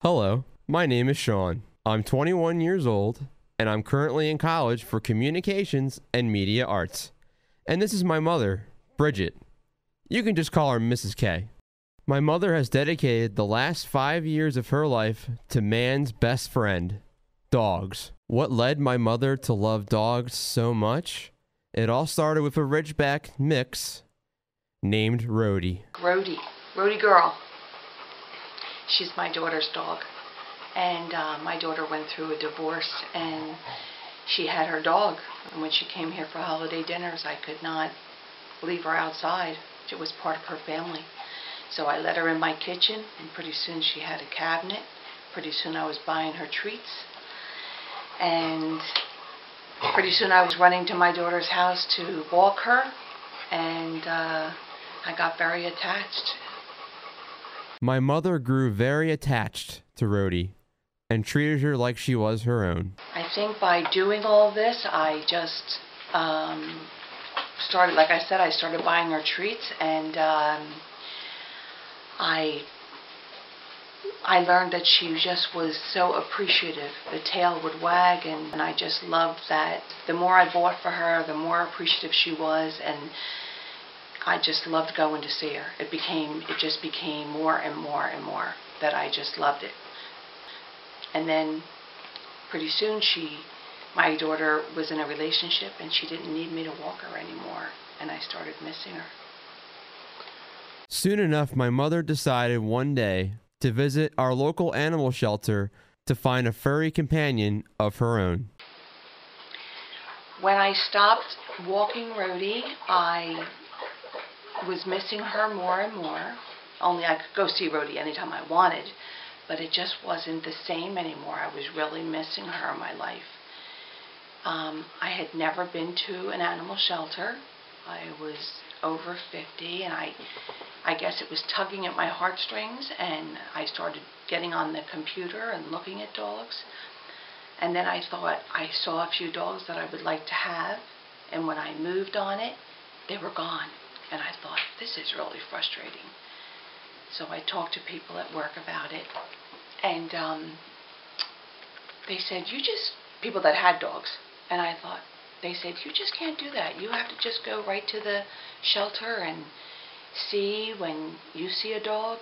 Hello, my name is Sean. I'm 21 years old, and I'm currently in college for communications and media arts. And this is my mother, Bridget. You can just call her Mrs. K. My mother has dedicated the last 5 years of her life to man's best friend, dogs. What led my mother to love dogs so much? It all started with a Ridgeback mix named Rhodey. Rhodey girl. She's my daughter's dog. And my daughter went through a divorce and she had her dog. And when she came here for holiday dinners, I could not leave her outside. It was part of her family. So I let her in my kitchen, and pretty soon she had a cabinet. Pretty soon I was buying her treats. And pretty soon I was running to my daughter's house to walk her, and I got very attached. My mother grew very attached to Rhodey and treated her like she was her own. I think by doing all this, I just started, like I said, I started buying her treats, and I learned that she just was so appreciative. The tail would wag, and I just loved that. The more I bought for her, the more appreciative she was, and I just loved going to see her. It just became more and more and more that I just loved it. And then pretty soon my daughter was in a relationship, and she didn't need me to walk her anymore, and I started missing her. Soon enough, my mother decided one day to visit our local animal shelter to find a furry companion of her own. When I stopped walking Rhodey, I was missing her more and more. Only I could go see Rhodey anytime I wanted, but it just wasn't the same anymore. I was really missing her in my life. I had never been to an animal shelter. I was over 50, and I guess it was tugging at my heartstrings, and I started getting on the computer and looking at dogs. And then I thought I saw a few dogs that I would like to have, and when I moved on it, they were gone. And I thought, this is really frustrating. So I talked to people at work about it, and they said, people that had dogs, and I thought, they said, you just can't do that. You have to just go right to the shelter and see when you see a dog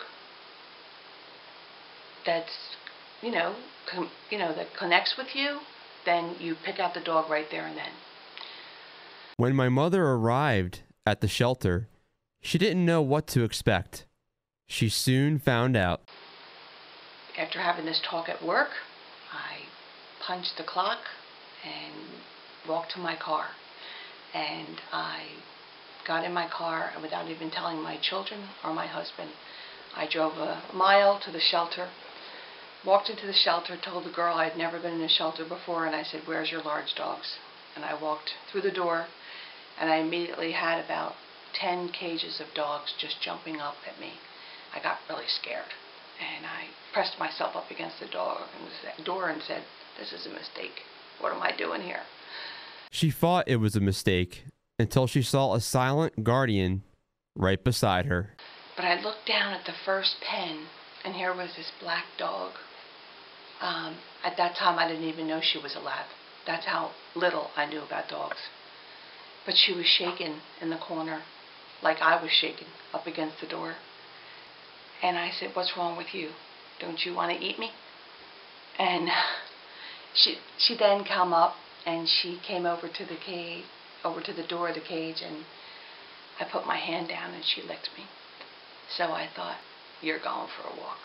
that's, that connects with you, then you pick out the dog right there and then. When my mother arrived at the shelter, she didn't know what to expect. She soon found out. After having this talk at work, I punched the clock and walked to my car. And I got in my car, and without even telling my children or my husband, I drove a mile to the shelter, walked into the shelter, told the girl I had never been in a shelter before, and I said, where's your large dogs? And I walked through the door, and I immediately had about 10 cages of dogs just jumping up at me. I got really scared, and I pressed myself up against the door and said, this is a mistake. What am I doing here? She thought it was a mistake until she saw a silent guardian right beside her. But I looked down at the first pen, and here was this black dog. At that time, I didn't even know she was a lab. That's how little I knew about dogs. But she was shaking in the corner, like I was shaking up against the door. And I said, what's wrong with you? Don't you want to eat me? And she then come up, and she came over to the cage, over to the door of the cage, and I put my hand down, and she licked me. So I thought, you're going for a walk.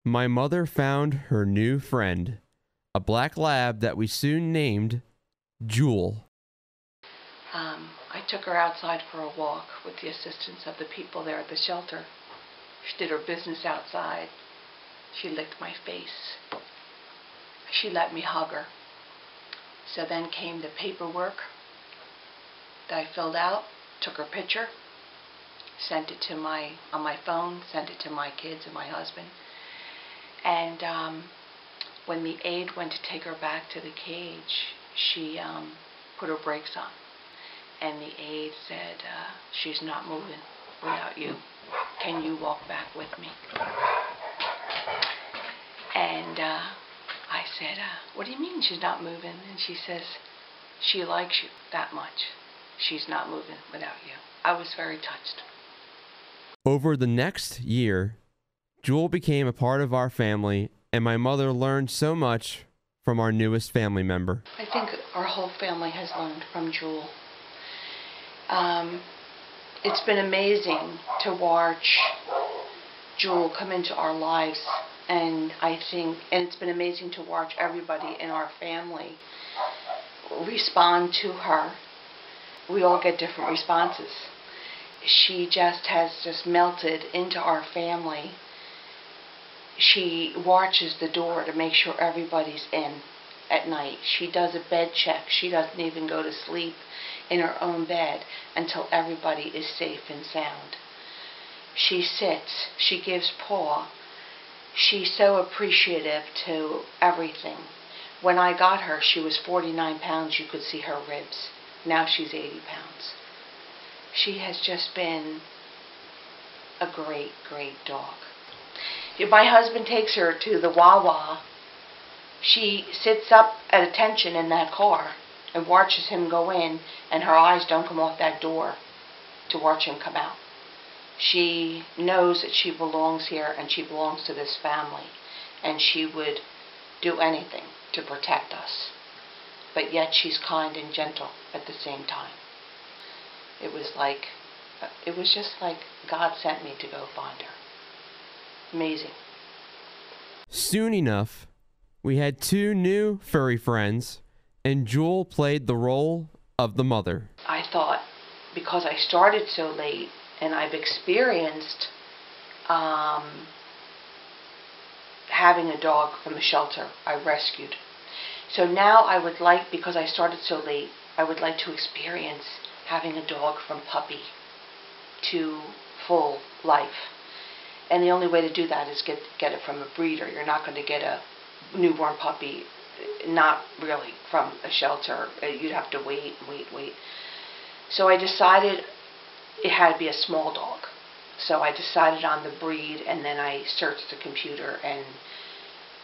My mother found her new friend, a black lab that we soon named Jewel. I took her outside for a walk with the assistance of the people there at the shelter. She did her business outside. She licked my face. She let me hug her. So then came the paperwork that I filled out, took her picture, sent it on my phone, sent it to my kids and my husband. And when the aide went to take her back to the cage, she put her brakes on. And the aide said, she's not moving without you. Can you walk back with me? said, what do you mean she's not moving? And she says, she likes you that much. She's not moving without you. I was very touched. Over the next year, Jewel became a part of our family, and my mother learned so much from our newest family member. I think our whole family has learned from Jewel. It's been amazing to watch Jewel come into our lives, and it's been amazing to watch everybody in our family respond to her. We all get different responses. She has melted into our family. She watches the door to make sure everybody's in at night. She does a bed check. She doesn't even go to sleep in her own bed until everybody is safe and sound. She sits. She gives paw. She's so appreciative to everything. When I got her, she was 49 pounds. You could see her ribs. Now she's 80 pounds. She has just been a great, great dog. If my husband takes her to the Wawa, she sits up at attention in that car and watches him go in, and her eyes don't come off that door to watch him come out. She knows that she belongs here and she belongs to this family, and she would do anything to protect us. But yet she's kind and gentle at the same time. It was just like God sent me to go find her. Amazing. Soon enough, we had 2 new furry friends, and Jewel played the role of the mother. I thought, because I started so late and I've experienced having a dog from a shelter I rescued. So now I would like, because I started so late, I would like to experience having a dog from puppy to full life. And the only way to do that is get it from a breeder. You're not going to get a newborn puppy, not really from a shelter. You'd have to wait. So I decided it had to be a small dog. So I decided on the breed, and then I searched the computer and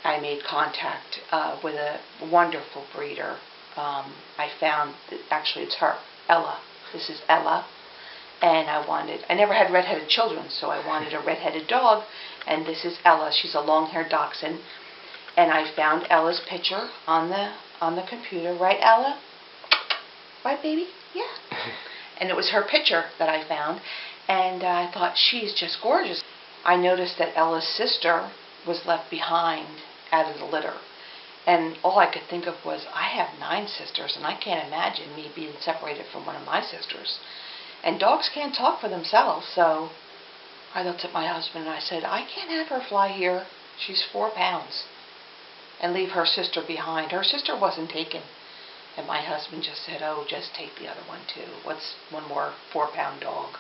I made contact with a wonderful breeder. I found, actually it's her, Ella. This is Ella. And I never had redheaded children, so I wanted a redheaded dog, and this is Ella. She's a long-haired dachshund, and I found Ella's picture on the computer. Right, Ella? Right, baby? Yeah. And it was her picture that I found, and I thought, she's just gorgeous. I noticed that Ella's sister was left behind out of the litter, and all I could think of was, I have 9 sisters, and I can't imagine me being separated from one of my sisters. And dogs can't talk for themselves, so I looked at my husband and I said, I can't have her fly here. She's 4 pounds. And leave her sister behind. Her sister wasn't taken. And my husband just said, oh, just take the other one too. What's one more 4-pound dog?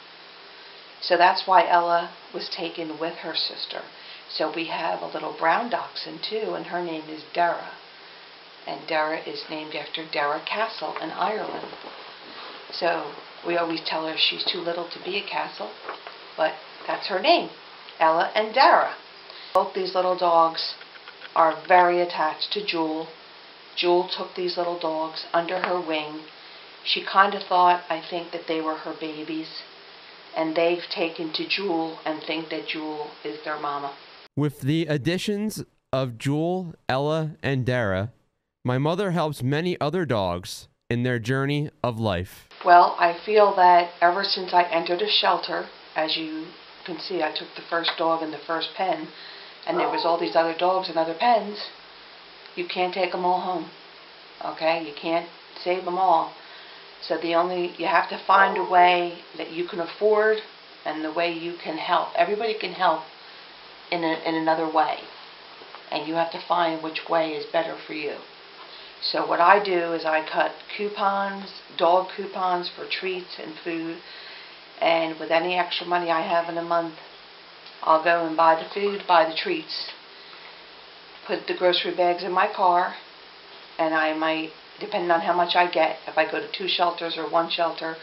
So that's why Ella was taken with her sister. So we have a little brown dachshund too, and her name is Dara. And Dara is named after Dara Castle in Ireland. So we always tell her she's too little to be a castle, but that's her name, Ella and Dara. Both these little dogs are very attached to Jewel. Jewel took these little dogs under her wing. She kind of thought, I think, that they were her babies, and they've taken to Jewel and think that Jewel is their mama. With the additions of Jewel, Ella, and Dara, my mother helps many other dogs in their journey of life. Well, I feel that ever since I entered a shelter, as you can see, I took the first dog in the first pen, and there was all these other dogs in other pens. You can't take them all home, okay? You can't save them all. So you have to find a way that you can afford and the way you can help. Everybody can help in another way, and you have to find which way is better for you. So what I do is I cut coupons, dog coupons for treats and food, and with any extra money I have in a month, I'll go and buy the food, buy the treats, put the grocery bags in my car, and I might, depending on how much I get, if I go to 2 shelters or 1 shelter,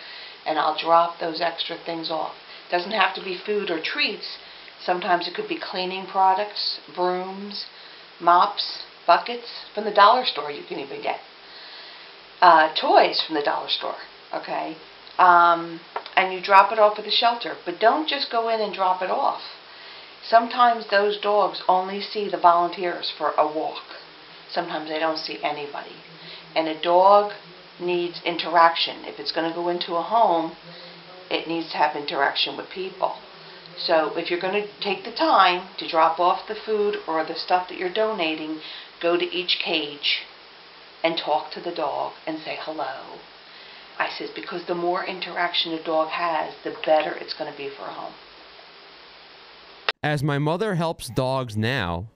and I'll drop those extra things off. It doesn't have to be food or treats. Sometimes it could be cleaning products, brooms, mops, buckets from the dollar store you can even get. Toys from the dollar store, okay? And you drop it off at the shelter. But don't just go in and drop it off. Sometimes those dogs only see the volunteers for a walk. Sometimes they don't see anybody. And a dog needs interaction. If it's going to go into a home, it needs to have interaction with people. So if you're going to take the time to drop off the food or the stuff that you're donating, go to each cage and talk to the dog and say hello. I said, because the more interaction a dog has, the better it's going to be for a home. As my mother helps dogs now,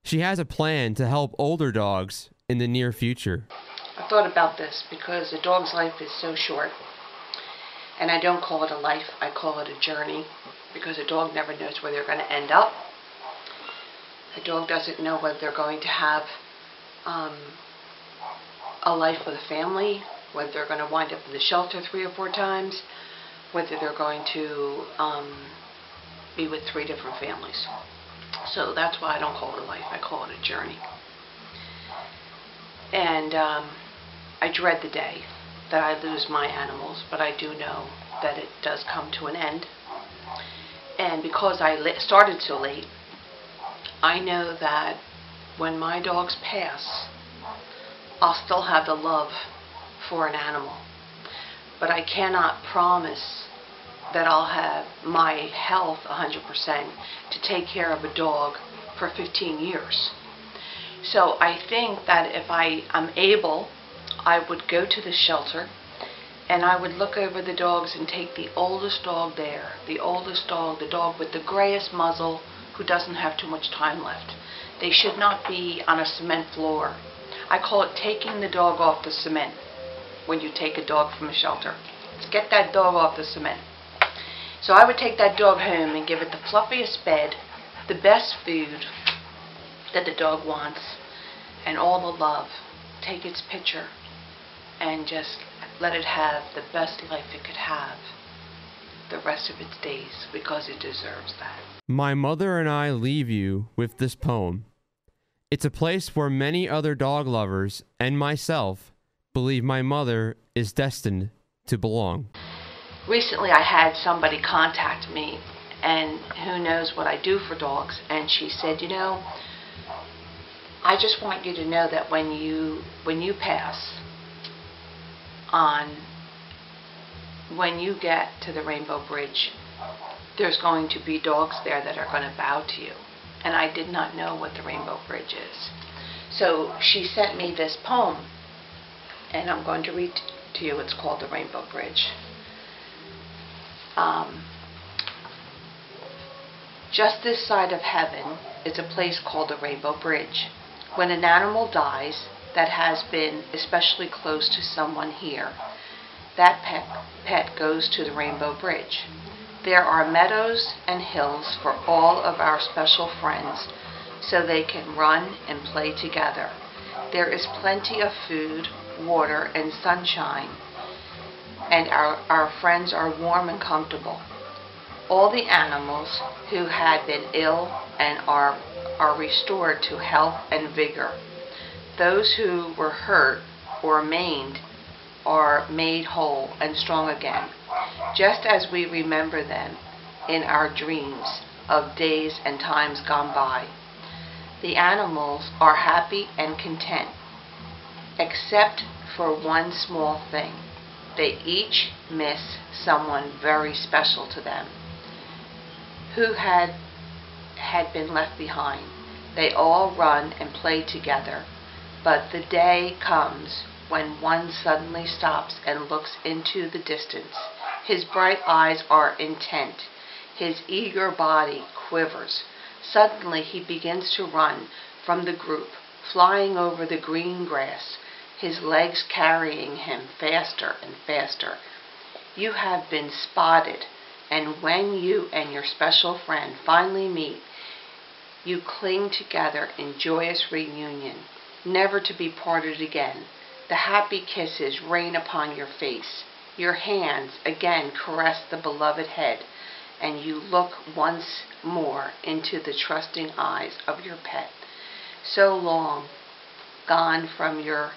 she has a plan to help older dogs in the near future. I thought about this because a dog's life is so short. And I don't call it a life, I call it a journey. Because a dog never knows where they're going to end up. A dog doesn't know whether they're going to have a life with a family, whether they're going to wind up in the shelter 3 or 4 times, whether they're going to be with 3 different families. So that's why I don't call it a life, I call it a journey. And I dread the day that I lose my animals, but I do know that it does come to an end. And because I started so late, I know that when my dogs pass, I'll still have the love for an animal. But I cannot promise that I'll have my health 100% to take care of a dog for 15 years. So I think that if I'm able, I would go to the shelter and I would look over the dogs and take the oldest dog there, the oldest dog, the dog with the grayest muzzle who doesn't have too much time left. They should not be on a cement floor. I call it taking the dog off the cement when you take a dog from a shelter. Let's get that dog off the cement. So I would take that dog home and give it the fluffiest bed, the best food that the dog wants, and all the love. Take its picture and just let it have the best life it could have the rest of its days, because it deserves that. My mother and I leave you with this poem. It's a place where many other dog lovers and myself believe my mother is destined to belong. Recently I had somebody contact me, and who knows what I do for dogs, and she said, you know, I just want you to know that when you pass on, when you get to the Rainbow Bridge, there's going to be dogs there that are going to bow to you. And I did not know what the Rainbow Bridge is. So she sent me this poem, and I'm going to read to you. It's called The Rainbow Bridge. Just this side of heaven is a place called the Rainbow Bridge. When an animal dies that has been especially close to someone here, that pet goes to the Rainbow Bridge. There are meadows and hills for all of our special friends so they can run and play together. There is plenty of food, water, and sunshine, and our friends are warm and comfortable. All the animals who had been ill and are restored to health and vigor. Those who were hurt or maimed are made whole and strong again, just as we remember them in our dreams of days and times gone by. The animals are happy and content, except for one small thing. They each miss someone very special to them, who had been left behind. They all run and play together, but the day comes when one suddenly stops and looks into the distance. His bright eyes are intent. His eager body quivers. Suddenly he begins to run from the group, flying over the green grass, his legs carrying him faster and faster. You have been spotted, and when you and your special friend finally meet, you cling together in joyous reunion, never to be parted again. The happy kisses rain upon your face. Your hands again caress the beloved head, and you look once more into the trusting eyes of your pet. So long, gone from your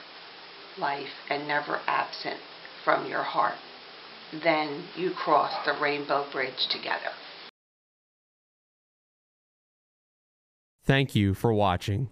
life and never absent from your heart, then you cross the rainbow bridge together. Thank you for watching.